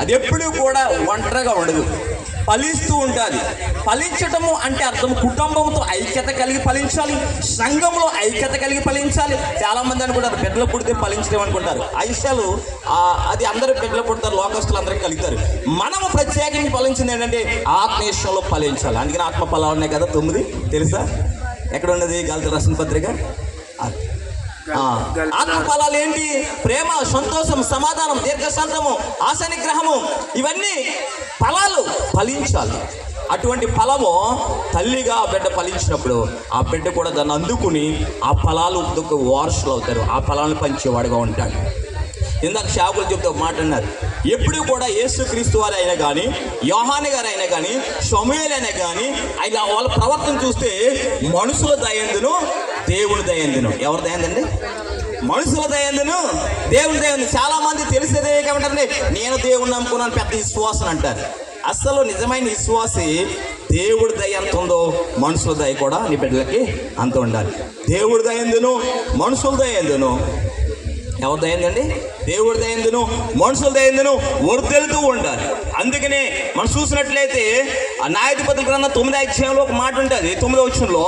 అది ఎప్పుడూ కూడా ఒంటరిగా ఉండదు, ఫలిస్తూ ఉంటుంది. ఫలించటము అంటే అర్థం కుటుంబంతో ఐక్యత కలిగి ఫలించాలి, సంఘంలో ఐక్యత కలిగి ఫలించాలి. చాలా మంది అనుకుంటారు బిడ్డలు పుడితే ఫలించడం అనుకుంటారు. ఆ విషయాలు అది అందరూ బిడ్డలు పుడతారు, లోకస్తులు అందరూ కలుగుతారు. మనము ప్రత్యేకించి ఫలించింది ఏంటంటే ఆత్మీయంలో ఫలించాలి. అందుకని ఆత్మ ఫలాలు ఉన్నాయి కదా 9, తెలుసా? ఎక్కడ ఉన్నది? గలతీయులకు రాసిన పత్రిక. ఆత్మ ఫలాలు ఏంటి? ప్రేమ, సంతోషం, సమాధానం, దీర్ఘశాంతము, ఆశ నిగ్రహము. ఇవన్నీ ఫలాలు ఫలించాలి. అటువంటి ఫలము తల్లిగా ఆ బిడ్డ ఫలించినప్పుడు ఆ బిడ్డ కూడా దాన్ని అందుకుని ఆ ఫలాలు వారసులు అవుతారు, ఆ ఫలాలను పంచేవాడుగా ఉంటాడు. ఇందాక శావులు చెప్తే ఒక మాట అన్నారు. ఎప్పుడు కూడా యేసుక్రీస్తు వారు అయినా కానీ, యోహాను గారు అయినా కానీ, సమూయేలు అయినా కానీ, అయినా వాళ్ళ ప్రవర్తన చూస్తే మనుషుల దయందును దేవుని దయందును. ఎవరి దయందండి? మనుషుల దయందును దేవుని దయందు. చాలా మంది తెలిసేదే ఏమంటారండి, నేను దేవుడిని నమ్ముకున్నాను, పెద్ద విశ్వాసం అంటారు. అసలు నిజమైన విశ్వాసి దేవుడి దయ ఎంత ఉందో మనుషుల దయ కూడా నీ బిడ్డలకి అంత ఉండాలి. దేవుడి దయందును మనుషుల దయందును. ఎవరి దయందండి? దేవుడి దయందును మనుషుల దయందును వర్ధిల్లుతూ ఉండాలి. అందుకనే మనం చూసినట్లయితే ఆ న్యాయాధిపతుల గ్రంథం 9వ అధ్యాయంలో ఒక మాట ఉంటుంది. 9వ వచనంలో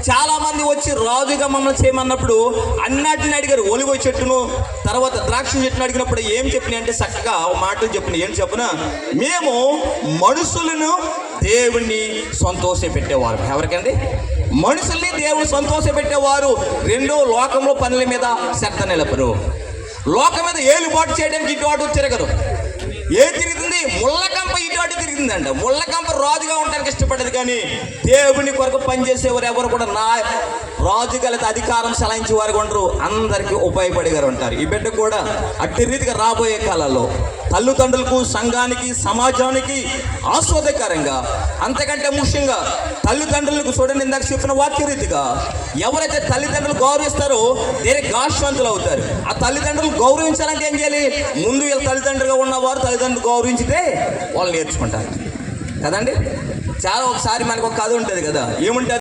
చాలా మంది వచ్చి రాజుగా మమ్మల్ని చేయమన్నప్పుడు అన్నిటిని అడిగారు. ఒలివ చెట్టును, తర్వాత ద్రాక్ష చెట్టును అడిగినప్పుడు ఏం చెప్పినాయి అంటే చక్కగా మాటలు చెప్పినాయి. ఏం చెప్పినా, మేము మనుషులను దేవుణ్ణి సంతోష పెట్టేవారు. ఎవరికండి? మనుషుల్ని దేవుడు సంతోష పెట్టేవారు. రెండో లోకంలో పనుల మీద శ్రద్ధ నిలపరు. లోకం మీద ఏలుబాటు చేయడానికి ఇటు అటు తిరగరు. ఏ తిరుగుతుంది? ముళ్ళకంప ఇటు అటు తిరుగుతుందంట. ముళ్ళకంప రాజుగా ఉండడానికి ఇష్టపడదు, కానీ దేవుని కొరకు పనిచేసేవారు ఎవరు కూడా రాజు కలిత అధికారం చలాయించే వారు ఉండరు, అందరికీ ఉపయోగపడేవారు ఉంటారు. ఈ బిడ్డ కూడా అట్టి రీతిగా రాబోయే కాలాల్లో తల్లిదండ్రులకు, సంఘానికి, సమాజానికి ఆస్వాదకరంగా, అంతకంటే ముఖ్యంగా తల్లిదండ్రులకు చూడండి, ఇందాక చెప్పిన వాక్య రీతిగా ఎవరైతే తల్లిదండ్రులు గౌరవిస్తారో దేనికి గాశ్వంతులు అవుతారు. ఆ తల్లిదండ్రులు గౌరవించాలంటే ఏం చేయాలి? ముందు వీళ్ళ తల్లిదండ్రులుగా ఉన్నవారు తల్లిదండ్రులు గౌరవించితే వాళ్ళు నేర్చుకుంటారు కదండి. చాలా ఒకసారి మనకు ఒక కథ ఉంటుంది కదా, ఏముంటుంది?